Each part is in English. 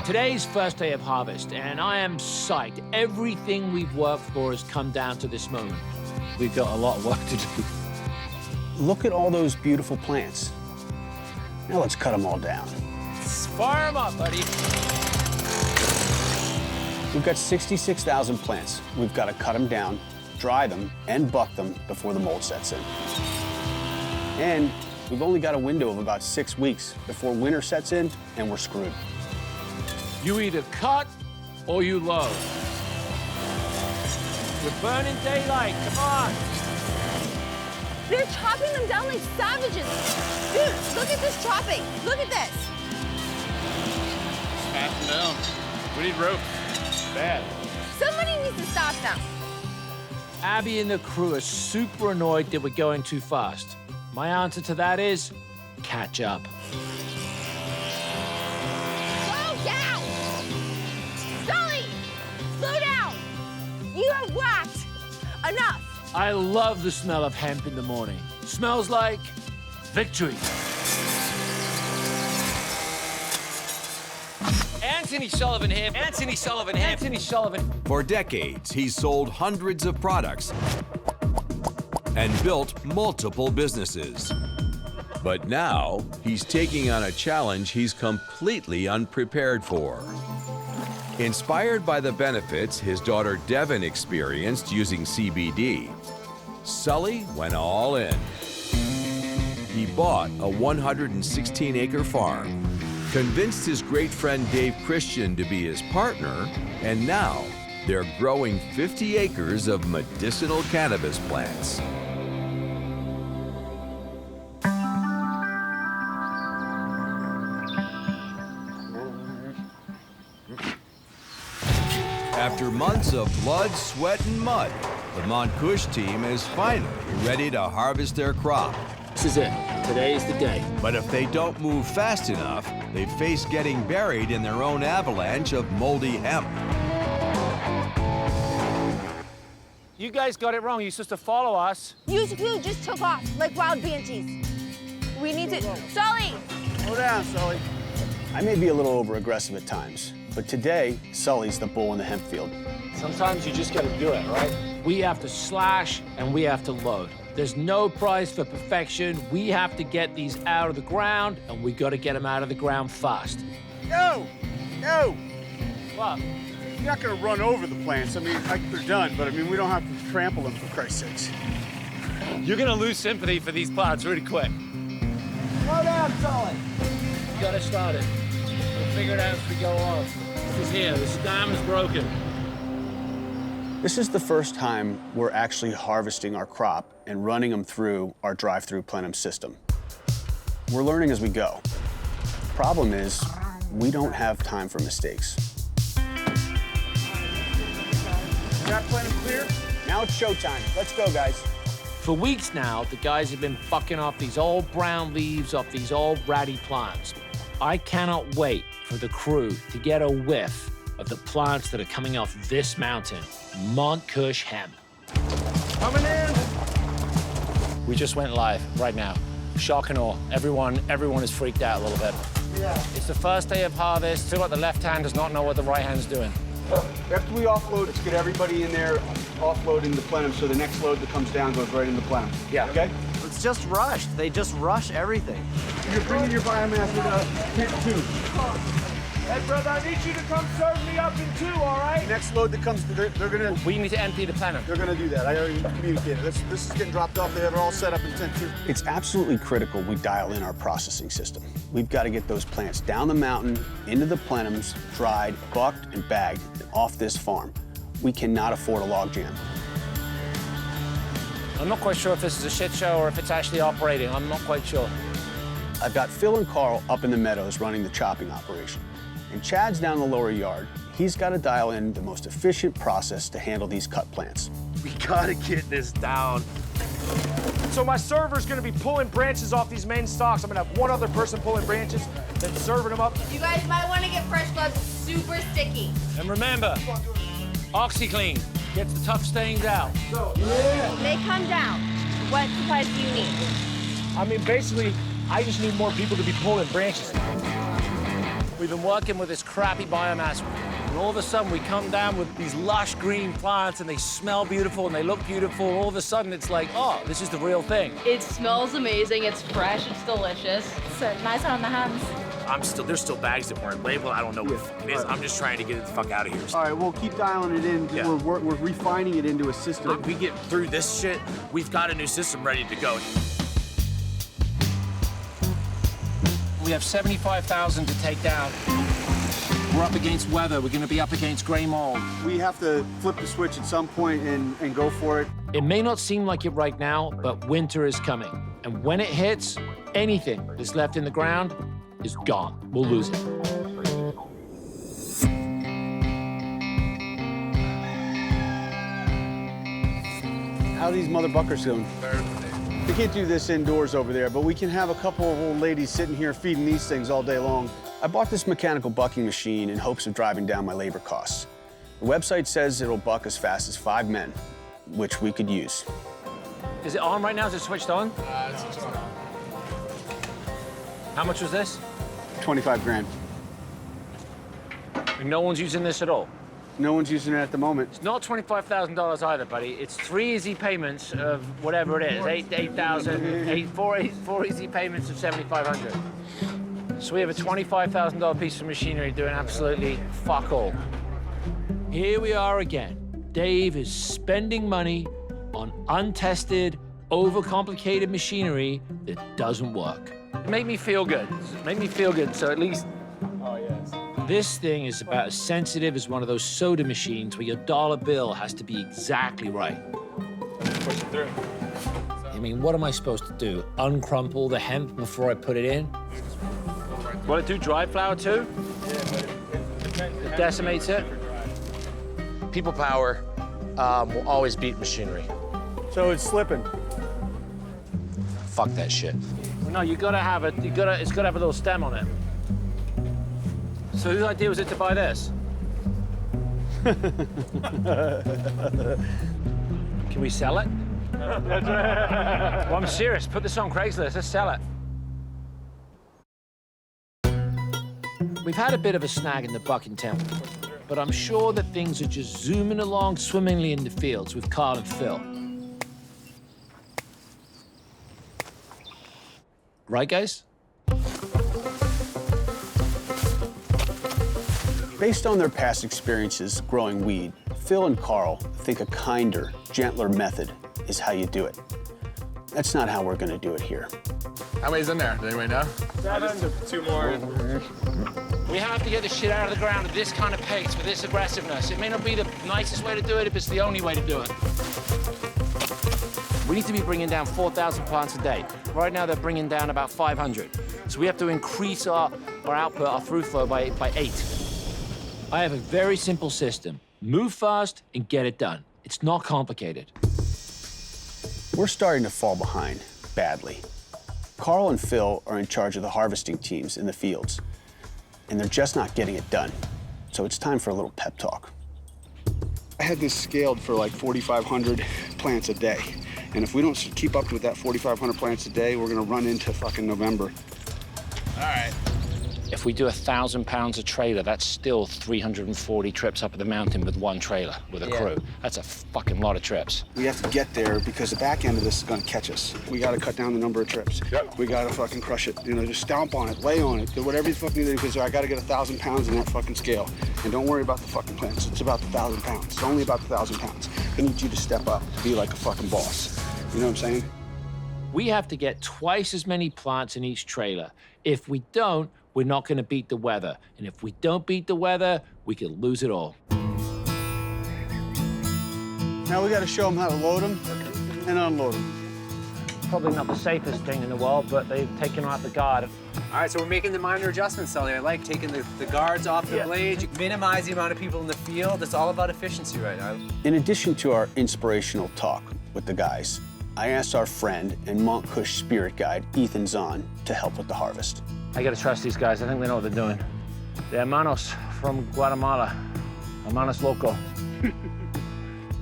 Today's first day of harvest, and I am psyched. Everything we've worked for has come down to this moment. We've got a lot of work to do. Look at all those beautiful plants. Now let's cut them all down. Fire them up, buddy. We've got 66,000 plants. We've got to cut them down, dry them, and buck them before the mold sets in. And we've only got a window of about 6 weeks before winter sets in, and we're screwed. You either cut or you load. We're burning daylight, come on. They're chopping them down like savages. Dude, look at this chopping. Look at this. Pass them down. We need rope. Bad. Somebody needs to stop them. Abby and the crew are super annoyed that we're going too fast. My answer to that is, catch up. Slow down! Sully! Slow down! You have whacked. Enough. I love the smell of hemp in the morning. Smells like victory. Anthony Sullivan here. Anthony Sullivan here. Anthony Sullivan. For decades, he's sold hundreds of products and built multiple businesses. But now, he's taking on a challenge he's completely unprepared for. Inspired by the benefits his daughter Devon experienced using CBD, Sully went all in. He bought a 116-acre farm, convinced his great friend Dave Christian to be his partner, and now they're growing 50 acres of medicinal cannabis plants. After months of blood, sweat, and mud, the Vermont Kush team is finally ready to harvest their crop. This is it. Today is the day. But if they don't move fast enough, they face getting buried in their own avalanche of moldy hemp. You guys got it wrong. You're supposed to follow us. You two just took off like wild banshees. We need to... Sully! Slow down, Sully. I may be a little over-aggressive at times, but today, Sully's the bull in the hemp field. Sometimes you just gotta do it, right? We have to slash and we have to load. There's no prize for perfection. We have to get these out of the ground, and we gotta get them out of the ground fast. No! No! What? You're not gonna run over the plants. I mean, they're done, but I mean, we don't have to trample them, for Christ's sakes. You're gonna lose sympathy for these plants really quick. Slow down, Sully. You gotta start it. We'll figure it out as we go on. This is here. The stem is broken. This is the first time we're actually harvesting our crop and running them through our drive-through plenum system. We're learning as we go. The problem is, we don't have time for mistakes. Got plenum clear? Now it's showtime. Let's go, guys. For weeks now, the guys have been bucking off these old brown leaves off these old ratty plants. I cannot wait for the crew to get a whiff of the plants that are coming off this mountain, Mont Kush hemp. Coming in. We just went live right now. Shock and awe. Everyone is freaked out a little bit. Yeah. It's the first day of harvest. Feel like the left hand does not know what the right hand's doing. After we offload, let's get everybody in there offloading the plenum so the next load that comes down goes right in the plenum. Yeah. Okay? It's just rushed. They just rush everything. You're bringing your biomass with tent 2. Hey, brother, I need you to come serve me up in 2, all right? Next load that comes, they're gonna We need to empty the plenum. They're gonna do that. I already communicated. This is getting dropped off there. They're all set up in tent 2. It's absolutely critical we dial in our processing system. We've got to get those plants down the mountain, into the plenums, dried, bucked, and bagged, and off this farm. We cannot afford a logjam. I'm not quite sure if this is a shit show or if it's actually operating. I'm not quite sure. I've got Phil and Carl up in the meadows running the chopping operation. And Chad's down in the lower yard. He's got to dial in the most efficient process to handle these cut plants. We gotta get this down. So my server's gonna be pulling branches off these main stalks. I'm gonna have one other person pulling branches, then serving them up. You guys might want to get fresh gloves. Super sticky. And remember, OxiClean gets the tough stains out. They come down. What supplies do you need? I mean, basically, I just need more people to be pulling branches. We've been working with this crappy biomass, and all of a sudden we come down with these lush green plants, and they smell beautiful, and they look beautiful, and all of a sudden it's like, oh, this is the real thing. It smells amazing, it's fresh, it's delicious. So nice on the hands. There's still bags that weren't labeled. I don't know what the fuck it is. I'm just trying to get it the fuck out of here. All right, we'll keep dialing it in. Yeah. We're refining it into a system. Look, we get through this shit, we've got a new system ready to go. We have 75,000 to take down. We're up against weather. We're going to be up against gray mold. We have to flip the switch at some point and go for it. It may not seem like it right now, but winter is coming. And when it hits, anything that's left in the ground is gone. We'll lose it. How are these motherfuckers doing? We can't do this indoors over there, but we can have a couple of old ladies sitting here feeding these things all day long. I bought this mechanical bucking machine in hopes of driving down my labor costs. The website says it'll buck as fast as 5 men, which we could use. Is it on right now? Is it switched on? It's switched on. How much was this? 25 grand. And no one's using this at all. No one's using it at the moment. It's not $25,000 either, buddy. It's 3 easy payments of whatever it is. 8,000, four easy payments of 7,500. So we have a $25,000 piece of machinery doing absolutely fuck all. Here we are again. Dave is spending money on untested, overcomplicated machinery that doesn't work. It made me feel good. It made me feel good, so at least... Oh, yes. This thing is about as sensitive as one of those soda machines where your dollar bill has to be exactly right. Push it through. I mean, what am I supposed to do? Uncrumple the hemp before I put it in? Will it do dry flower too? It decimates it? People power will always beat machinery. So it's slipping. Fuck that shit. Well, no, you gotta have it. It's gotta have a little stem on it. So whose idea was it to buy this? Can we sell it? Well, I'm serious. Put this on Craigslist. Let's sell it. We've had a bit of a snag in the bucking temple, but I'm sure that things are just zooming along swimmingly in the fields with Carl and Phil. Right, guys? Based on their past experiences growing weed, Phil and Carl think a kinder, gentler method is how you do it. That's not how we're gonna do it here. How many's in there? Does anybody know? 7. 2 more. We have to get the shit out of the ground at this kind of pace, with this aggressiveness. It may not be the nicest way to do it if it's the only way to do it. We need to be bringing down 4,000 plants a day. Right now, they're bringing down about 500. So we have to increase our output, our through flow by 8. I have a very simple system. Move fast and get it done. It's not complicated. We're starting to fall behind badly. Carl and Phil are in charge of the harvesting teams in the fields, and they're just not getting it done. So it's time for a little pep talk. I had this scaled for like 4,500 plants a day. And if we don't keep up with that 4,500 plants a day, we're gonna run into fucking November. All right. If we do 1,000 pounds a trailer, that's still 340 trips up the mountain with one trailer, with a crew. That's a fucking lot of trips. We have to get there because the back end of this is gonna catch us. We gotta cut down the number of trips. Yep. We gotta fucking crush it. You know, just stomp on it, lay on it, do whatever you fucking do, because I gotta get 1,000 pounds in that fucking scale. And don't worry about the fucking plants. It's about the 1,000 pounds. It's only about the 1,000 pounds. I need you to step up, be like a fucking boss. You know what I'm saying? We have to get twice as many plants in each trailer. If we don't, we're not going to beat the weather. And if we don't beat the weather, we could lose it all. Now we got to show them how to load them and unload them. Probably not the safest thing in the world, but they've taken out the guard. All right, so we're making the minor adjustments, Sully. I like taking the guards off the blade, minimize the amount of people in the field. It's all about efficiency right now. In addition to our inspirational talk with the guys, I asked our friend and Mont Kush spirit guide, Ethan Zahn, to help with the harvest. I gotta trust these guys. I think they know what they're doing. They're hermanos from Guatemala. Hermanos loco.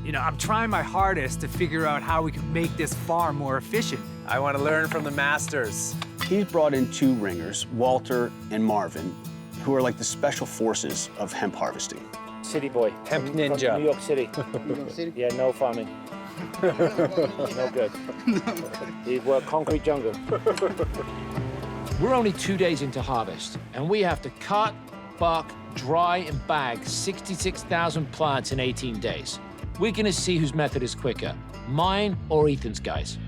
You know, I'm trying my hardest to figure out how we can make this farm more efficient. I want to learn from the masters. He's brought in 2 ringers, Walter and Marvin, who are like the special forces of hemp harvesting. City boy. Hemp From ninja. New York City. New York City? Yeah, no farming. No good. He worked concrete jungle. We're only 2 days into harvest, and we have to cut, buck, dry, and bag 66,000 plants in 18 days. We're gonna see whose method is quicker, mine or Ethan's, guys.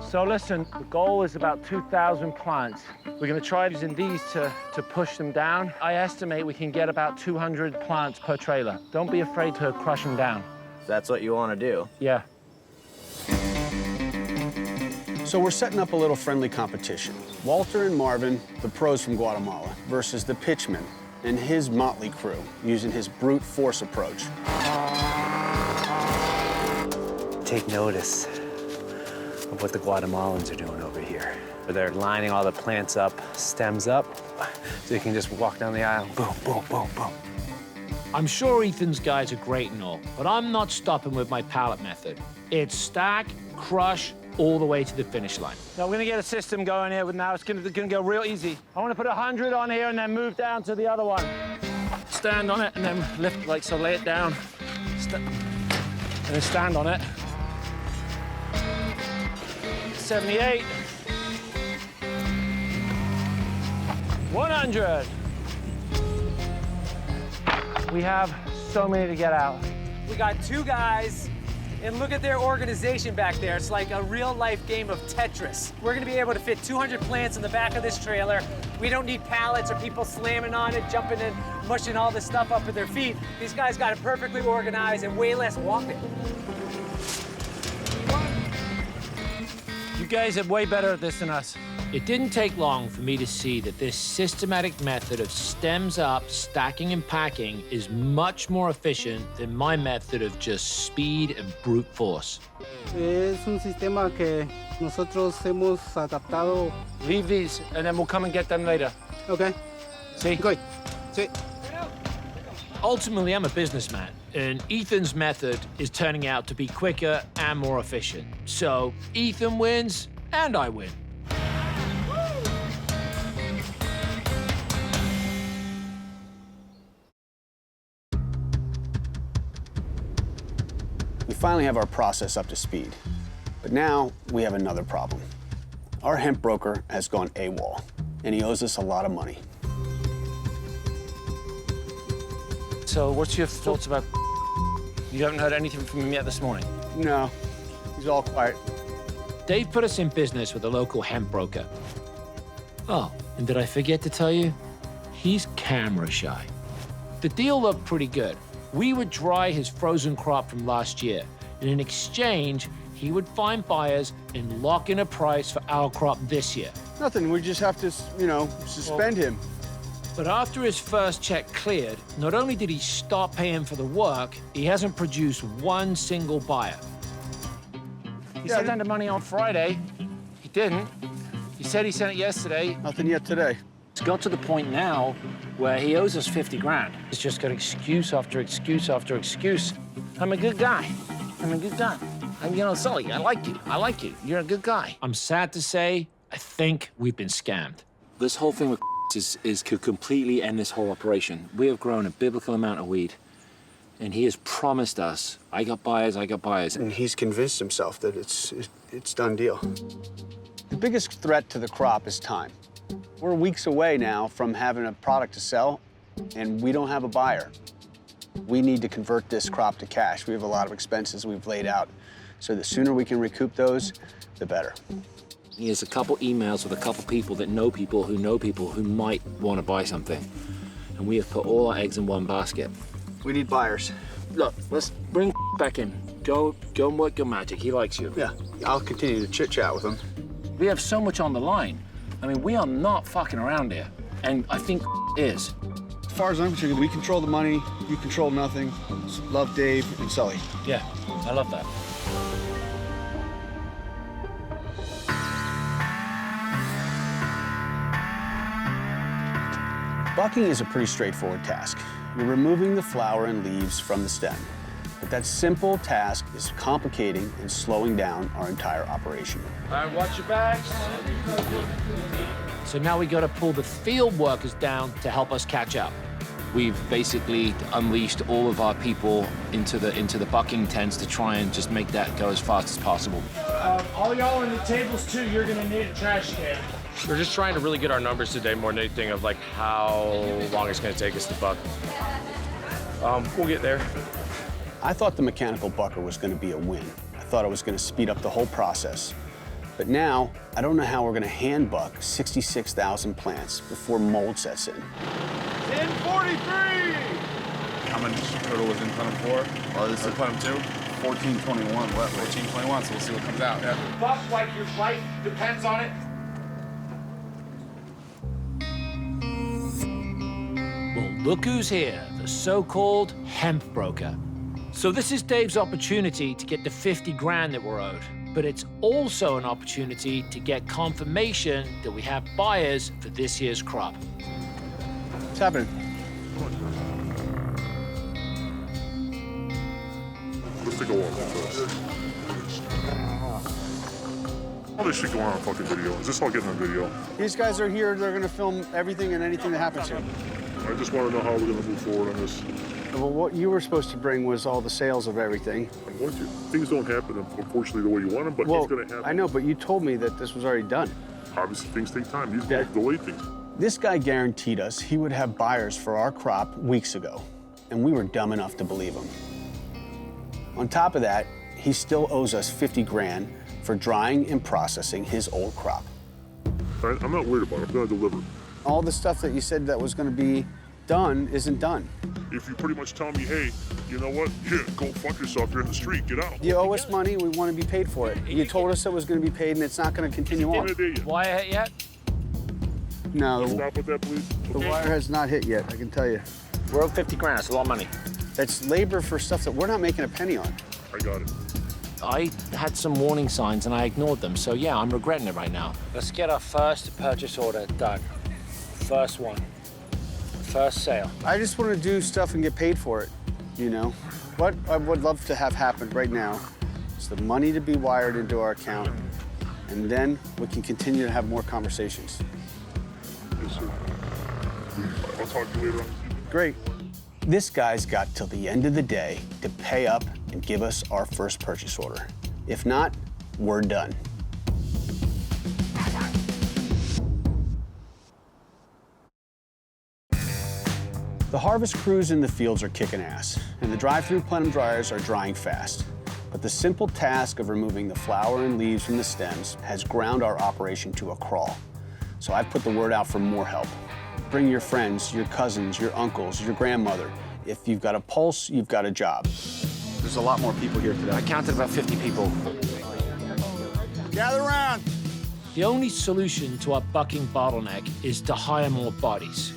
So listen, the goal is about 2,000 plants. We're gonna try using these to push them down. I estimate we can get about 200 plants per trailer. Don't be afraid to crush them down. That's what you want to do. Yeah. So we're setting up a little friendly competition. Walter and Marvin, the pros from Guatemala, versus the pitchman and his motley crew using his brute force approach. Take notice of what the Guatemalans are doing over here. They're lining all the plants up, stems up, so you can just walk down the aisle, boom, boom, boom, boom. I'm sure Ethan's guys are great and all, but I'm not stopping with my pallet method. It's stack, crush, all the way to the finish line. Now we're gonna get a system going here. Now it's gonna go real easy. I wanna put 100 on here and then move down to the other one. Stand on it and then lift like so. Lay it down, and then stand on it. 78. 100. We have so many to get out. We got 2 guys, and look at their organization back there. It's like a real-life game of Tetris. We're gonna be able to fit 200 plants in the back of this trailer. We don't need pallets or people slamming on it, jumping in, mushing all this stuff up with their feet. These guys got it perfectly organized and way less walking. You guys are way better at this than us. It didn't take long for me to see that this systematic method of stems up, stacking and packing is much more efficient than my method of just speed and brute force. Es un sistema que nosotros hemos adaptado. Leave these, and then we'll come and get them later. Okay. See? Good. Sí. Ultimately, I'm a businessman, and Ethan's method is turning out to be quicker and more efficient. So Ethan wins, and I win. We finally have our process up to speed. But now we have another problem. Our hemp broker has gone AWOL, and he owes us a lot of money. So what's your thoughts about... You haven't heard anything from him yet this morning? No, he's all quiet. Dave put us in business with a local hemp broker. Oh, and did I forget to tell you? He's camera shy. The deal looked pretty good. We would dry his frozen crop from last year, and in exchange, he would find buyers and lock in a price for our crop this year. Nothing, we just have to, suspend him. But after his first check cleared, not only did he stop paying for the work, he hasn't produced one single buyer. He sent the money on Friday. He didn't. He said he sent it yesterday. Nothing yet today. It's got to the point now where he owes us 50 grand. He's just got excuse after excuse after excuse. I'm a good guy. I'm a good guy. Sully, I like you. I like you. You're a good guy. I'm sad to say, I think we've been scammed. This whole thing with is to completely end this whole operation. We have grown a biblical amount of weed, and he has promised us, I got buyers. And he's convinced himself that it's done deal. The biggest threat to the crop is time. We're weeks away now from having a product to sell, and we don't have a buyer. We need to convert this crop to cash. We have a lot of expenses we've laid out, so the sooner we can recoup those, the better. He has a couple emails with a couple people that know people who might want to buy something. And we have put all our eggs in one basket. We need buyers. Look, let's bring back in. Go and work your magic. He likes you. Yeah, I'll continue to chit-chat with him. We have so much on the line. I mean, we are not fucking around here. And I think is. As far as I'm concerned, we control the money, you control nothing. Love, Dave and Sully. Yeah, I love that. Bucking is a pretty straightforward task. You're removing the flower and leaves from the stem. But that simple task is complicating and slowing down our entire operation. All right, watch your backs. So now we got to pull the field workers down to help us catch up. We've basically unleashed all of our people into the bucking tents to try and just make that go as fast as possible. All y'all in the tables too, you're gonna need a trash can. We're just trying to really get our numbers today more than anything of like how long it's gonna take us to buck. We'll get there. I thought the mechanical bucker was going to be a win. I thought it was going to speed up the whole process. But now, I don't know how we're going to hand buck 66,000 plants before mold sets in. 1043! How much total was in plenum 4? Well, this is plenum 2? 1421 wet. 1421, so we'll see what comes out. Yeah. Buck like your life depends on it. Well, look who's here, the so-called hemp broker. So this is Dave's opportunity to get the 50 grand that we're owed. But it's also an opportunity to get confirmation that we have buyers for this year's crop. What's happening? Let's take a walk first. All this shit going on a fucking video. Is this all getting on video? These guys are here, they're going to film everything and anything that happens here. I just want to know how we're going to move forward on this. Well, what you were supposed to bring was all the sales of everything. I'm going to. Things don't happen, unfortunately, the way you want them, but it's going to happen. I know, but you told me that this was already done. Obviously, things take time. These guys delay things. This guy guaranteed us he would have buyers for our crop weeks ago, and we were dumb enough to believe him. On top of that, he still owes us 50 grand for drying and processing his old crop. I'm not worried about it. I'm going to deliver. All the stuff that you said that was going to be done isn't done. If you pretty much tell me, hey, you know what? Here, go fuck yourself. You're in the street. Get out. You owe us money. We want to be paid for it. You told us it was going to be paid, and it's not going to continue on. Wire hit yet? No. Stop with that, please. The wire has not hit yet, I can tell you. We're owed 50 grand. That's a lot of money. It's labor for stuff that we're not making a penny on. I got it. I had some warning signs, and I ignored them. So, yeah, I'm regretting it right now. Let's get our first purchase order done. First one. First sale. I just want to do stuff and get paid for it, you know? What I would love to have happen right now is the money to be wired into our account, and then we can continue to have more conversations. Yes, sir. I'll talk to you later on. Great. This guy's got till the end of the day to pay up and give us our first purchase order. If not, we're done. The harvest crews in the fields are kicking ass, and the drive-through plenum dryers are drying fast. But the simple task of removing the flower and leaves from the stems has ground our operation to a crawl. So I've put the word out for more help. Bring your friends, your cousins, your uncles, your grandmother. If you've got a pulse, you've got a job. There's a lot more people here today. I counted about 50 people. Gather around. The only solution to our bucking bottleneck is to hire more bodies.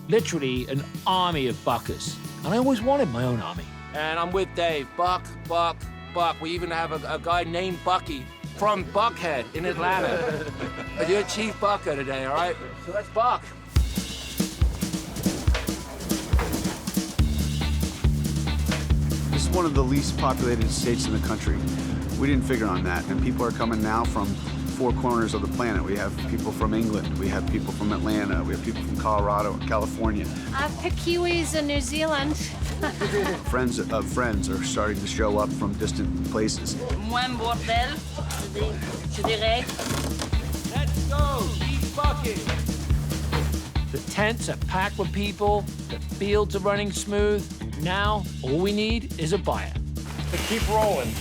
Literally an army of buckers. And I always wanted my own army. And I'm with Dave. Buck, buck, buck. We even have a guy named Bucky from Buckhead in Atlanta. But you're chief bucker today, all right? So let's buck. This is one of the least populated states in the country. We didn't figure on that, and people are coming now from four corners of the planet. We have people from England, we have people from Atlanta, we have people from Colorado, California. I've picked Kiwis in New Zealand. Friends of friends are starting to show up from distant places. Moins bordel, je dirais. Let's go, keep bucking. The tents are packed with people, the fields are running smooth. Now, all we need is a buyer. To keep rolling.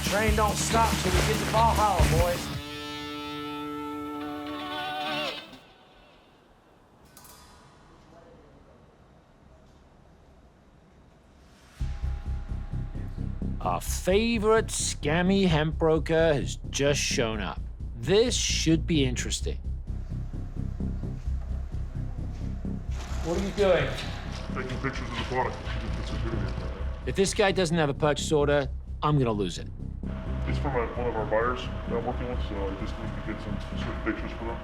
Train don't stop till we get to Valhalla, boys. Our favorite scammy hemp broker has just shown up. This should be interesting. What are you doing? Taking pictures of the product. If this guy doesn't have a purchase order, I'm gonna lose it. It's from one of our buyers that I'm working with, so I just need to get some certain pictures for them.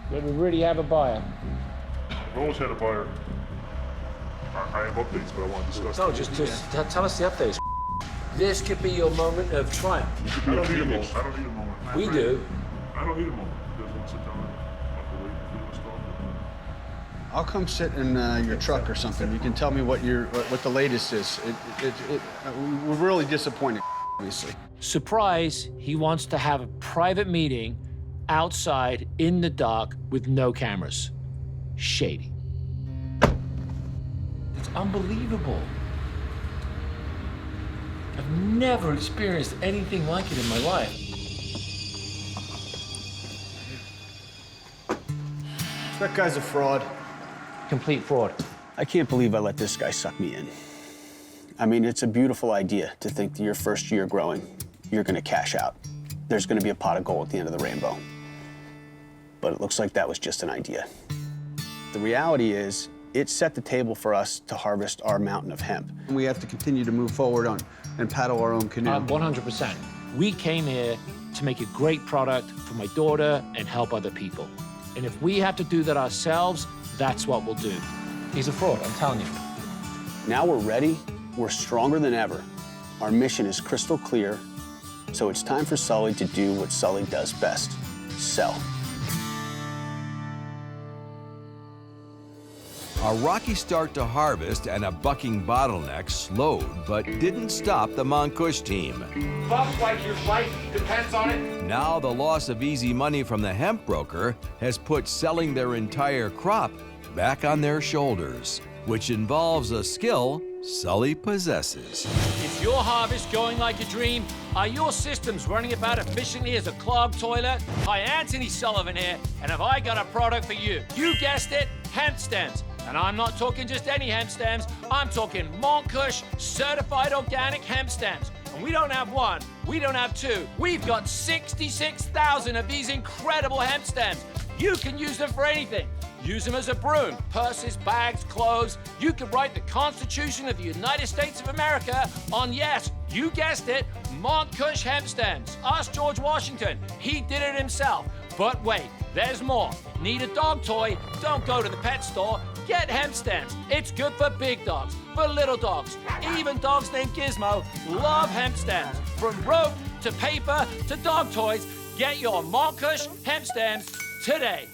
But we really have a buyer. I've always had a buyer. I have updates, but I want to discuss No, them. just tell us the updates. This could be your moment of triumph. I don't need a moment. I don't need a moment. We do. I don't need a moment. You guys want to sit down and have to wait for this dog? I'll come sit in your truck or something. You can tell me what the latest is. We're really disappointed, obviously. Surprise, he wants to have a private meeting outside in the dark with no cameras. Shady. It's unbelievable. I've never experienced anything like it in my life. That guy's a fraud. Complete fraud. I can't believe I let this guy suck me in. I mean, it's a beautiful idea to think that your first year growing, you're gonna cash out. There's gonna be a pot of gold at the end of the rainbow. But it looks like that was just an idea. The reality is, it set the table for us to harvest our mountain of hemp. We have to continue to move forward on and paddle our own canoe. 100%. We came here to make a great product for my daughter and help other people. And if we have to do that ourselves, that's what we'll do. He's a fraud, I'm telling you. Now we're ready, we're stronger than ever. Our mission is crystal clear, so it's time for Sully to do what Sully does best, sell. A rocky start to harvest and a bucking bottleneck slowed but didn't stop the Kush team. Bucks like your life depends on it. Now the loss of easy money from the hemp broker has put selling their entire crop back on their shoulders, which involves a skill Sully possesses. Is your harvest going like a dream? Are your systems running about efficiently as a clogged toilet? Hi, Anthony Sullivan here, and have I got a product for you? You guessed it, hemp stems. And I'm not talking just any hemp stems, I'm talking Kush certified organic hemp stems. And we don't have one, we don't have two. We've got 66,000 of these incredible hemp stems. You can use them for anything. Use them as a broom, purses, bags, clothes. You could write the Constitution of the United States of America on, yes, you guessed it, Kush hemp stems. Ask George Washington, he did it himself. But wait, there's more. Need a dog toy? Don't go to the pet store. Get hemp stems. It's good for big dogs, for little dogs. Even dogs named Gizmo love hemp stems. From rope to paper to dog toys, get your Kush hemp stems today.